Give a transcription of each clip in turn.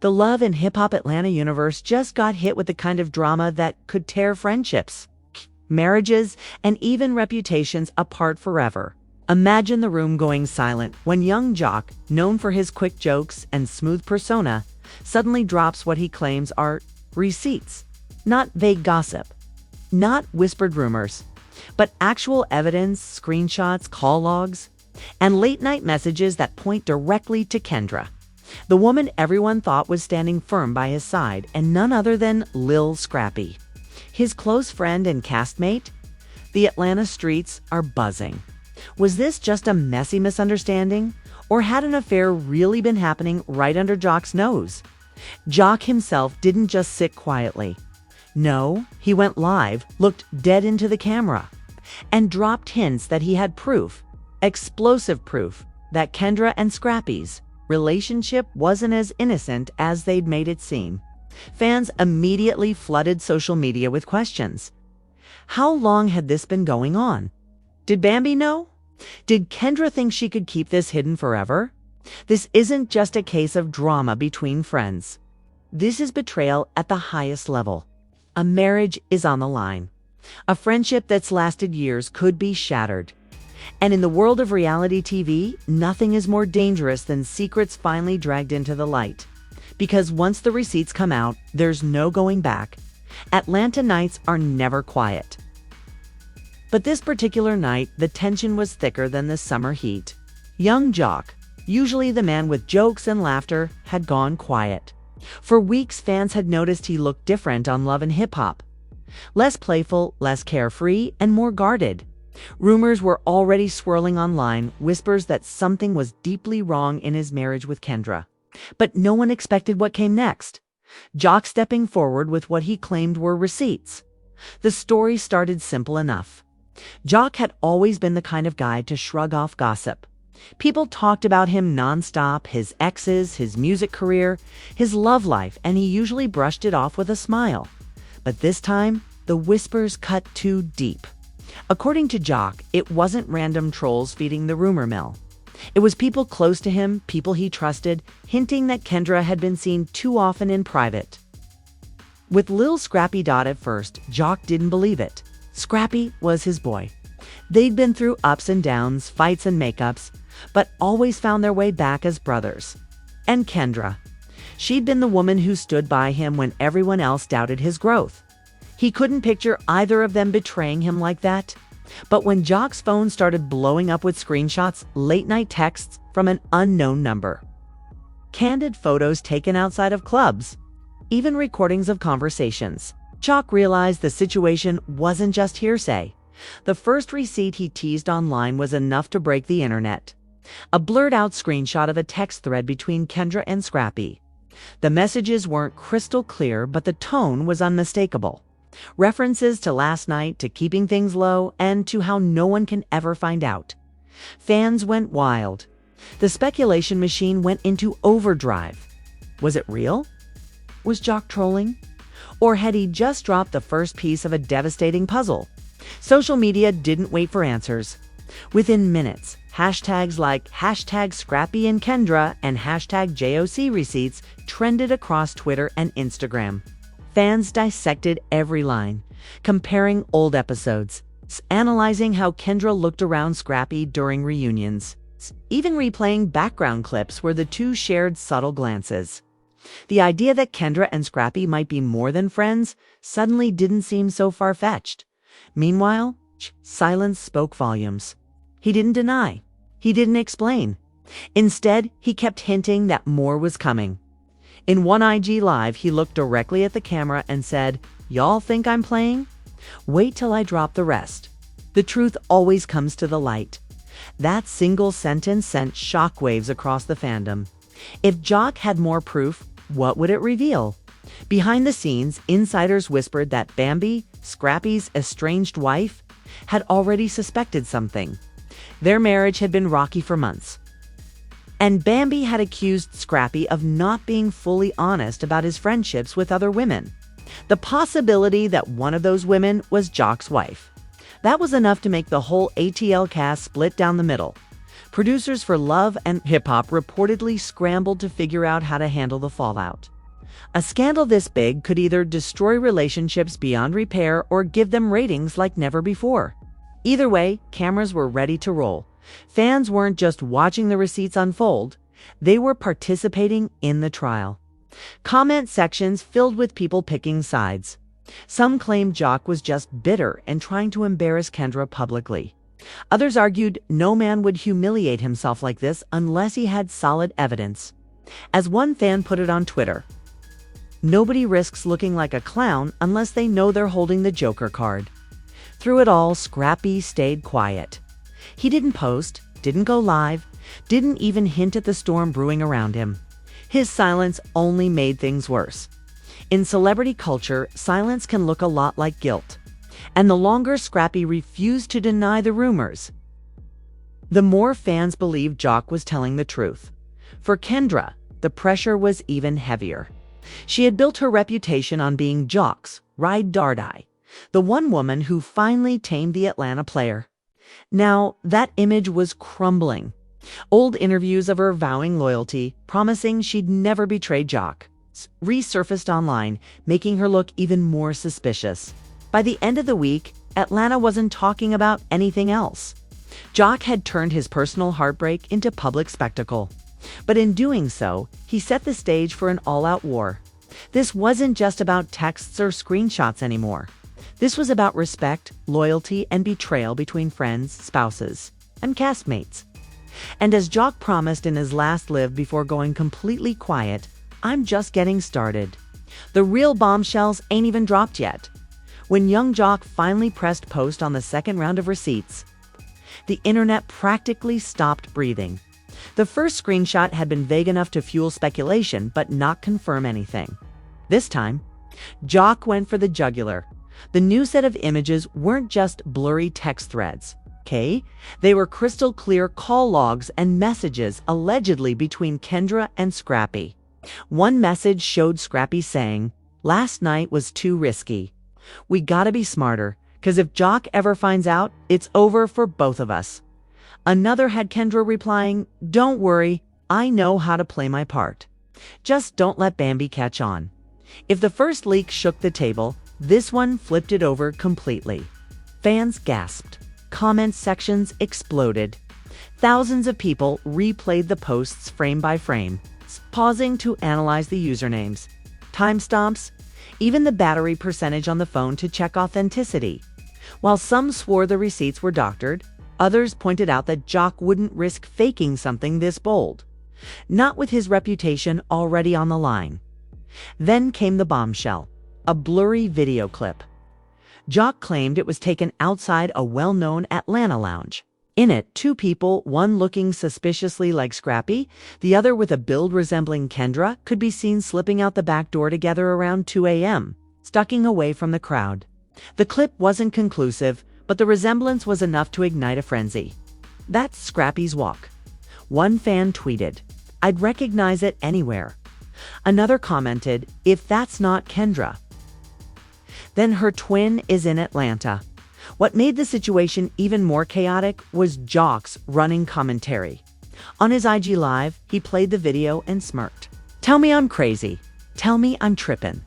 The Love and Hip Hop Atlanta universe just got hit with the kind of drama that could tear friendships, marriages, and even reputations apart forever. Imagine the room going silent when young Jock, known for his quick jokes and smooth persona, suddenly drops what he claims are receipts. Not vague gossip, not whispered rumors, but actual evidence, screenshots, call logs, and late-night messages that point directly to Kendra, the woman everyone thought was standing firm by his side, and none other than Lil Scrappy, his close friend and castmate. The Atlanta streets are buzzing. Was this just a messy misunderstanding, or had an affair really been happening right under Jock's nose? Jock himself didn't just sit quietly. No, he went live, looked dead into the camera, and dropped hints that he had proof, explosive proof, that Kendra and Scrappy's relationship wasn't as innocent as they'd made it seem. Fans immediately flooded social media with questions. How long had this been going on? Did Bambi know? Did Kendra think she could keep this hidden forever? This isn't just a case of drama between friends. This is betrayal at the highest level. A marriage is on the line. A friendship that's lasted years could be shattered. And in the world of reality TV, nothing is more dangerous than secrets finally dragged into the light. Because once the receipts come out, there's no going back. Atlanta nights are never quiet. But this particular night, the tension was thicker than the summer heat. Young Jock, usually the man with jokes and laughter, had gone quiet. For weeks, fans had noticed he looked different on Love and Hip Hop. Less playful, less carefree, and more guarded. Rumors were already swirling online, whispers that something was deeply wrong in his marriage with Kendra. But no one expected what came next. Jock stepping forward with what he claimed were receipts. The story started simple enough. Jock had always been the kind of guy to shrug off gossip. People talked about him nonstop, his exes, his music career, his love life, and he usually brushed it off with a smile. But this time, the whispers cut too deep. According to Jock, it wasn't random trolls feeding the rumor mill. It was people close to him, people he trusted, hinting that Kendra had been seen too often in private. With Lil Scrappy at first, Jock didn't believe it. Scrappy was his boy. They'd been through ups and downs, fights and makeups, but always found their way back as brothers. And Kendra. She'd been the woman who stood by him when everyone else doubted his growth. He couldn't picture either of them betraying him like that. But when Jock's phone started blowing up with screenshots, late-night texts from an unknown number, candid photos taken outside of clubs, even recordings of conversations, Jock realized the situation wasn't just hearsay. The first receipt he teased online was enough to break the internet. A blurred-out screenshot of a text thread between Kendra and Scrappy. The messages weren't crystal clear, but the tone was unmistakable. References to last night, to keeping things low, and to how no one can ever find out. Fans went wild. The speculation machine went into overdrive. Was it real? Was Jock trolling? Or had he just dropped the first piece of a devastating puzzle? Social media didn't wait for answers. Within minutes, hashtags like #Scrappy and Kendra and #JOC receipts trended across Twitter and Instagram. Fans dissected every line, comparing old episodes, analyzing how Kendra looked around Scrappy during reunions, even replaying background clips where the two shared subtle glances. The idea that Kendra and Scrappy might be more than friends suddenly didn't seem so far-fetched. Meanwhile, silence spoke volumes. He didn't deny. He didn't explain. Instead, he kept hinting that more was coming. In one IG Live, he looked directly at the camera and said, "Y'all think I'm playing? Wait till I drop the rest." The truth always comes to the light. That single sentence sent shockwaves across the fandom. If Jock had more proof, what would it reveal? Behind the scenes, insiders whispered that Bambi, Scrappy's estranged wife, had already suspected something. Their marriage had been rocky for months. And Bambi had accused Scrappy of not being fully honest about his friendships with other women. The possibility that one of those women was Jock's wife. That was enough to make the whole ATL cast split down the middle. Producers for Love and Hip Hop reportedly scrambled to figure out how to handle the fallout. A scandal this big could either destroy relationships beyond repair or give them ratings like never before. Either way, cameras were ready to roll. Fans weren't just watching the receipts unfold, they were participating in the trial. Comment sections filled with people picking sides. Some claimed Jock was just bitter and trying to embarrass Kendra publicly. Others argued no man would humiliate himself like this unless he had solid evidence. As one fan put it on Twitter, "Nobody risks looking like a clown unless they know they're holding the Joker card." Through it all, Scrappy stayed quiet. He didn't post, didn't go live, didn't even hint at the storm brewing around him. His silence only made things worse. In celebrity culture, silence can look a lot like guilt. And the longer Scrappy refused to deny the rumors, the more fans believed Jock was telling the truth. For Kendra, the pressure was even heavier. She had built her reputation on being Jock's ride or die, the one woman who finally tamed the Atlanta player. Now, that image was crumbling. Old interviews of her vowing loyalty, promising she'd never betray Jock, resurfaced online, making her look even more suspicious. By the end of the week, Atlanta wasn't talking about anything else. Jock had turned his personal heartbreak into public spectacle. But in doing so, he set the stage for an all-out war. This wasn't just about texts or screenshots anymore. This was about respect, loyalty, and betrayal between friends, spouses, and castmates. And as Jock promised in his last live before going completely quiet, "I'm just getting started. The real bombshells ain't even dropped yet." When young Jock finally pressed post on the second round of receipts, the internet practically stopped breathing. The first screenshot had been vague enough to fuel speculation, but not confirm anything. This time, Jock went for the jugular. The new set of images weren't just blurry text threads, okay? They were crystal clear call logs and messages allegedly between Kendra and Scrappy. One message showed Scrappy saying, "Last night was too risky. We gotta be smarter, 'cause if Jock ever finds out, it's over for both of us." Another had Kendra replying, "Don't worry, I know how to play my part. Just don't let Bambi catch on." If the first leak shook the table, this one flipped it over completely. Fans gasped. Comment sections exploded. Thousands of people replayed the posts frame by frame, pausing to analyze the usernames, timestamps, even the battery percentage on the phone to check authenticity. While some swore the receipts were doctored, others pointed out that Jock wouldn't risk faking something this bold, not with his reputation already on the line. Then came the bombshell, a blurry video clip. Jock claimed it was taken outside a well-known Atlanta lounge. In it, two people, one looking suspiciously like Scrappy, the other with a build resembling Kendra, could be seen slipping out the back door together around 2 a.m., ducking away from the crowd. The clip wasn't conclusive, but the resemblance was enough to ignite a frenzy. "That's Scrappy's walk." One fan tweeted, "I'd recognize it anywhere." Another commented, "If that's not Kendra, then her twin is in Atlanta." What made the situation even more chaotic was Jock's running commentary. On his IG Live, he played the video and smirked. "Tell me I'm crazy. Tell me I'm trippin'.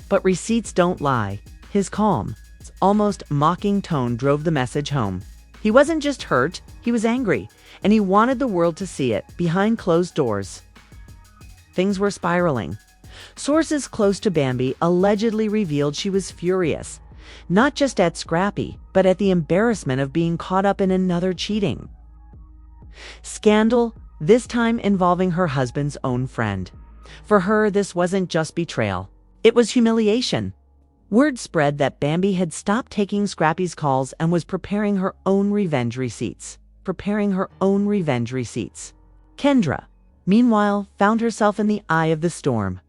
But receipts don't lie." His calm, almost mocking tone drove the message home. He wasn't just hurt, he was angry, and he wanted the world to see it behind closed doors. Things were spiraling. Sources close to Bambi allegedly revealed she was furious, not just at Scrappy, but at the embarrassment of being caught up in another cheating scandal, this time involving her husband's own friend. For her, this wasn't just betrayal. It was humiliation. Word spread that Bambi had stopped taking Scrappy's calls and was preparing her own revenge receipts. Kendra, meanwhile, found herself in the eye of the storm.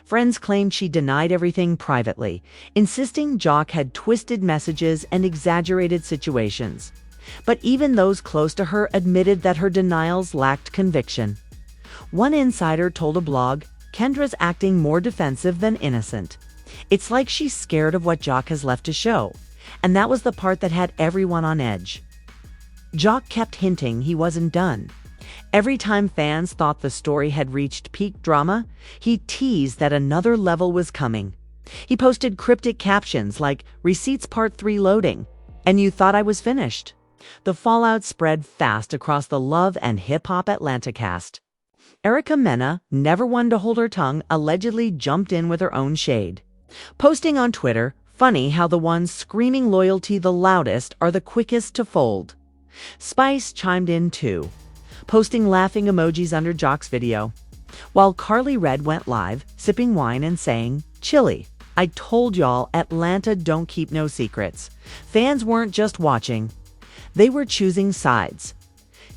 Friends claimed she denied everything privately, insisting Jock had twisted messages and exaggerated situations. But even those close to her admitted that her denials lacked conviction. One insider told a blog, "Kendra's acting more defensive than innocent. It's like she's scared of what Jock has left to show." And that was the part that had everyone on edge. Jock kept hinting he wasn't done. Every time fans thought the story had reached peak drama, he teased that another level was coming. He posted cryptic captions like, "Receipts Part 3 loading," and "You thought I was finished." The fallout spread fast across the Love and Hip Hop Atlanta cast. Erica Mena, never one to hold her tongue, allegedly jumped in with her own shade. Posting on Twitter, "Funny how the ones screaming loyalty the loudest are the quickest to fold." Spice chimed in too, posting laughing emojis under Jock's video, while Carly Red went live, sipping wine and saying, "Chilly. I told y'all Atlanta don't keep no secrets." Fans weren't just watching, they were choosing sides.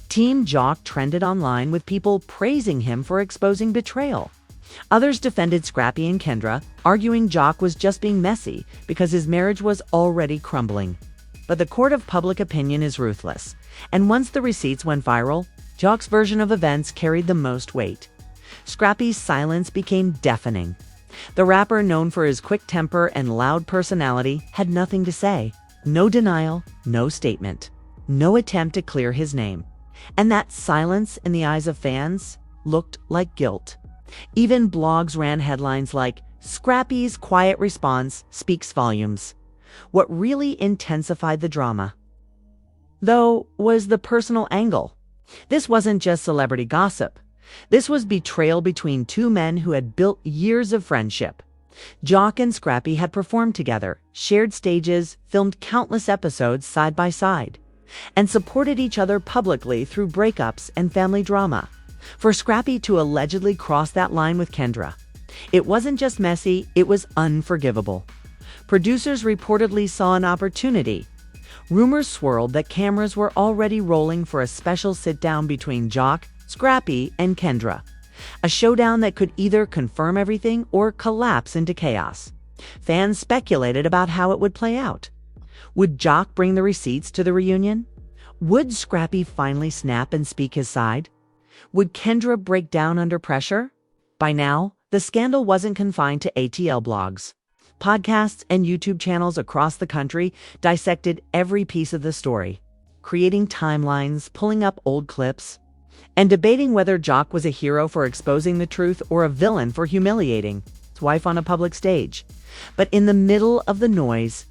Team Jock trended online with people praising him for exposing betrayal. Others defended Scrappy and Kendra, arguing Jock was just being messy because his marriage was already crumbling. But the court of public opinion is ruthless, and once the receipts went viral, Jock's version of events carried the most weight. Scrappy's silence became deafening. The rapper, known for his quick temper and loud personality, had nothing to say. No denial, no statement, no attempt to clear his name. And that silence in the eyes of fans looked like guilt. Even blogs ran headlines like, "Scrappy's quiet response speaks volumes." What really intensified the drama, though, was the personal angle. This wasn't just celebrity gossip. This was betrayal between two men who had built years of friendship. Jock and Scrappy had performed together, shared stages, filmed countless episodes side by side, and supported each other publicly through breakups and family drama. For Scrappy to allegedly cross that line with Kendra, it wasn't just messy, it was unforgivable. Producers reportedly saw an opportunity. Rumors swirled that cameras were already rolling for a special sit-down between Jock, Scrappy, and Kendra. A showdown that could either confirm everything or collapse into chaos. Fans speculated about how it would play out. Would Jock bring the receipts to the reunion? Would Scrappy finally snap and speak his side? Would Kendra break down under pressure? By now, the scandal wasn't confined to ATL blogs. Podcasts and YouTube channels across the country dissected every piece of the story, creating timelines, pulling up old clips, and debating whether Jock was a hero for exposing the truth or a villain for humiliating his wife on a public stage. But in the middle of the noise,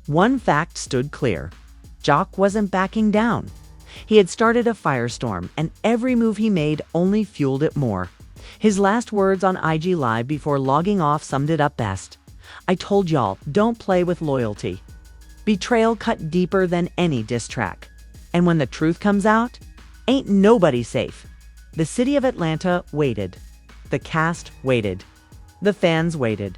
one fact stood clear. Jock wasn't backing down. He had started a firestorm, and every move he made only fueled it more. His last words on IG Live before logging off summed it up best. "I told y'all, don't play with loyalty." Betrayal cut deeper than any diss track. And when the truth comes out, ain't nobody safe. The city of Atlanta waited. The cast waited. The fans waited.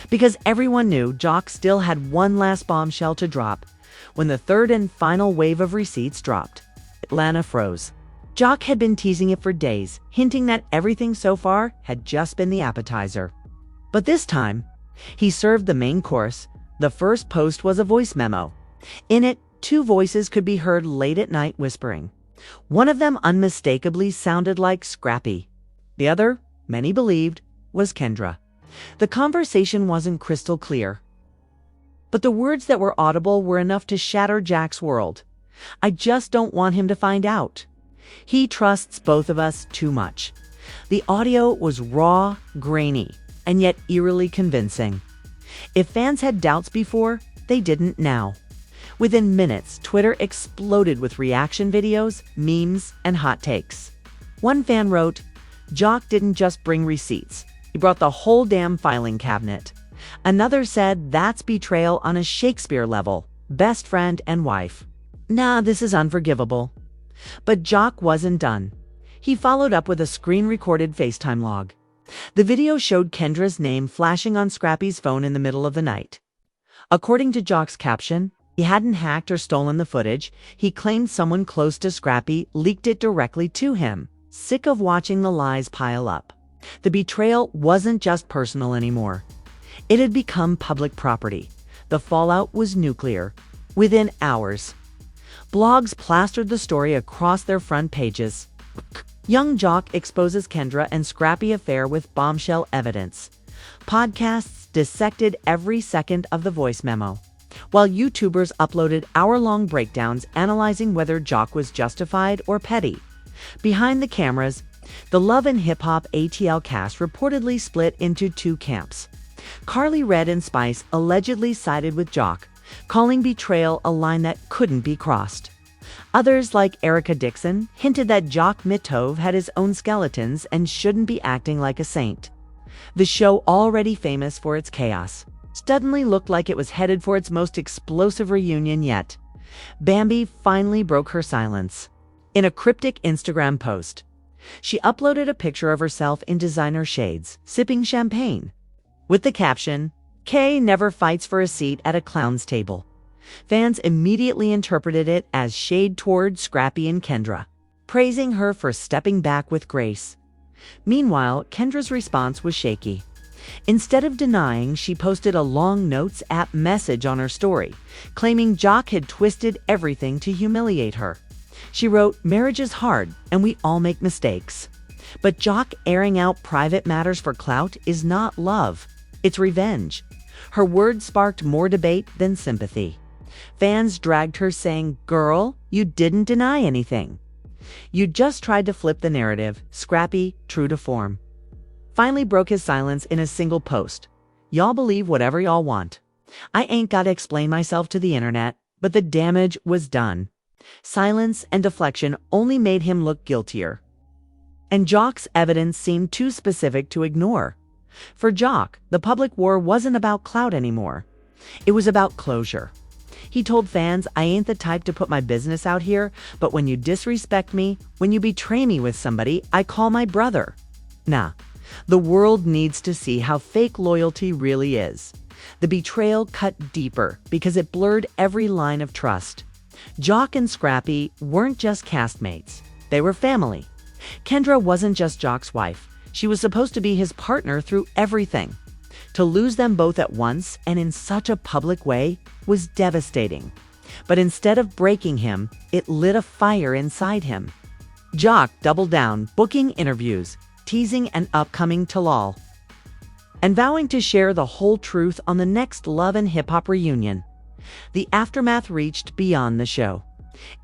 Because everyone knew Jock still had one last bombshell to drop. When the third and final wave of receipts dropped, Atlanta froze. Jock had been teasing it for days, hinting that everything so far had just been the appetizer. But this time, he served the main course. The first post was a voice memo. In it, two voices could be heard late at night whispering. One of them unmistakably sounded like Scrappy. The other, many believed, was Kendra. The conversation wasn't crystal clear, but the words that were audible were enough to shatter Jack's world. "I just don't want him to find out. He trusts both of us too much." The audio was raw, grainy, and yet eerily convincing. If fans had doubts before, they didn't now. Within minutes, Twitter exploded with reaction videos, memes, and hot takes. One fan wrote, "Jock didn't just bring receipts. He brought the whole damn filing cabinet." Another said, "That's betrayal on a Shakespeare level. Best friend and wife. Nah, this is unforgivable." But Jock wasn't done. He followed up with a screen-recorded FaceTime log. The video showed Kendra's name flashing on Scrappy's phone in the middle of the night. According to Jock's caption, he hadn't hacked or stolen the footage. He claimed someone close to Scrappy leaked it directly to him, sick of watching the lies pile up. The betrayal wasn't just personal anymore. It had become public property. The fallout was nuclear. Within hours, blogs plastered the story across their front pages. Young Jock exposes Kendra and Scrappy affair with bombshell evidence. Podcasts dissected every second of the voice memo. while YouTubers uploaded hour-long breakdowns analyzing whether Jock was justified or petty. Behind the cameras, the Love and Hip Hop ATL cast reportedly split into two camps. Carly Red and Spice allegedly sided with Jock, calling betrayal a line that couldn't be crossed. Others, like Erica Dixon, hinted that Jock Mitov had his own skeletons and shouldn't be acting like a saint. The show, already famous for its chaos, suddenly looked like it was headed for its most explosive reunion yet. Bambi finally broke her silence. In a cryptic Instagram post, she uploaded a picture of herself in designer shades, sipping champagne, with the caption, "Kay never fights for a seat at a clown's table." Fans immediately interpreted it as shade toward Scrappy and Kendra, praising her for stepping back with grace. Meanwhile, Kendra's response was shaky. Instead of denying, she posted a long Notes app message on her story, claiming Jock had twisted everything to humiliate her. She wrote, "Marriage is hard, and we all make mistakes. But Jock airing out private matters for clout is not love. It's revenge." Her words sparked more debate than sympathy. Fans dragged her, saying, "Girl, you didn't deny anything. You just tried to flip the narrative." Scrappy, true to form, finally broke his silence in a single post. "Y'all believe whatever y'all want. I ain't gotta explain myself to the internet," but the damage was done. Silence and deflection only made him look guiltier. And Jock's evidence seemed too specific to ignore. For Jock, the public war wasn't about clout anymore. It was about closure. He told fans, "I ain't the type to put my business out here, but when you disrespect me, when you betray me with somebody, I call my brother." Nah, the world needs to see how fake loyalty really is. The betrayal cut deeper because it blurred every line of trust. Jock and Scrappy weren't just castmates, they were family. Kendra wasn't just Jock's wife. She was supposed to be his partner through everything. To lose them both at once and in such a public way was devastating. But instead of breaking him, it lit a fire inside him. Jock doubled down, booking interviews, teasing an upcoming tell-all, and vowing to share the whole truth on the next Love and Hip Hop reunion. The aftermath reached beyond the show.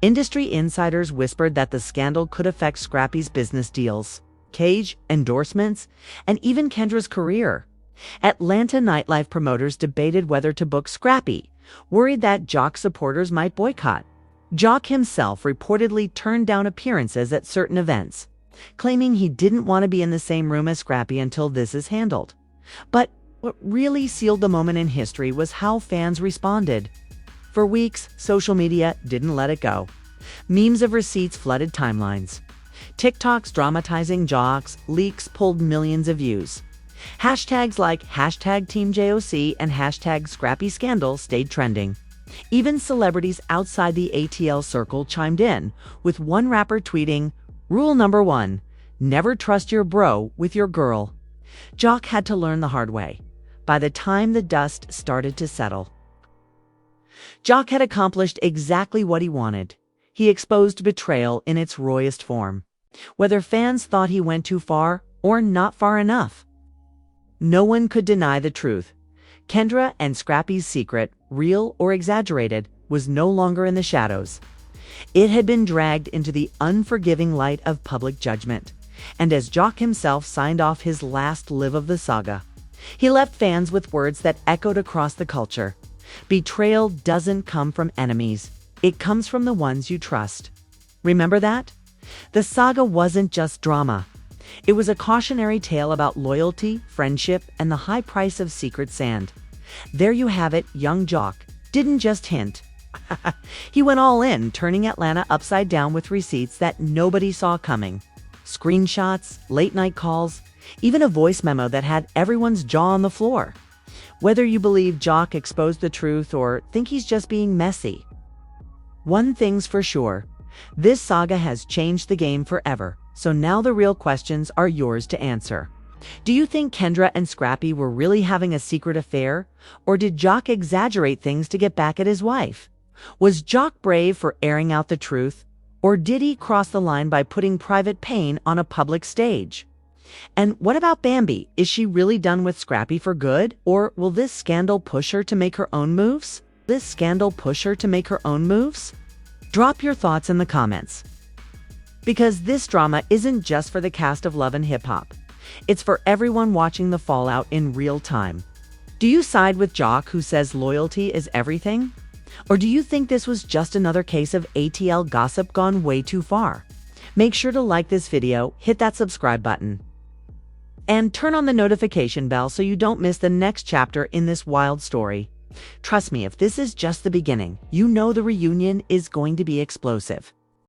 Industry insiders whispered that the scandal could affect Scrappy's business deals, Cage endorsements, and even Kendra's career. Atlanta nightlife promoters debated whether to book Scrappy, worried that Jock supporters might boycott. Jock himself reportedly turned down appearances at certain events, claiming he didn't want to be in the same room as Scrappy until this is handled. But what really sealed the moment in history was how fans responded. For weeks, social media didn't let it go. Memes of receipts flooded timelines. TikToks dramatizing Jock's leaks pulled millions of views. Hashtags like #TeamJOC and #ScrappyScandal stayed trending. Even celebrities outside the ATL circle chimed in, with one rapper tweeting, "Rule number 1, never trust your bro with your girl." Jock had to learn the hard way. By the time the dust started to settle, Jock had accomplished exactly what he wanted. He exposed betrayal in its rawest form. Whether fans thought he went too far or not far enough, no one could deny the truth. Kendra and Scrappy's secret, real or exaggerated, was no longer in the shadows. It had been dragged into the unforgiving light of public judgment. And as Jock himself signed off his last live of the saga, he left fans with words that echoed across the culture. Betrayal doesn't come from enemies. It comes from the ones you trust. Remember that? The saga wasn't just drama. It was a cautionary tale about loyalty, friendship, and the high price of secret sand. There you have it, young Jock didn't just hint. He went all in, turning Atlanta upside down with receipts that nobody saw coming. Screenshots, late-night calls, even a voice memo that had everyone's jaw on the floor. Whether you believe Jock exposed the truth or think he's just being messy, one thing's for sure, this saga has changed the game forever. So now the real questions are yours to answer. Do you think Kendra and Scrappy were really having a secret affair? Or did Jock exaggerate things to get back at his wife? Was Jock brave for airing out the truth? Or did he cross the line by putting private pain on a public stage? And what about Bambi? Is she really done with Scrappy for good? Or will this scandal push her to make her own moves? this scandal push her to make her own moves? Drop your thoughts in the comments. Because this drama isn't just for the cast of Love and Hip Hop. It's for everyone watching the fallout in real time. Do you side with Jock, who says loyalty is everything? Or do you think this was just another case of ATL gossip gone way too far? Make sure to like this video, hit that subscribe button, and turn on the notification bell so you don't miss the next chapter in this wild story. Trust me, if this is just the beginning, you know the reunion is going to be explosive.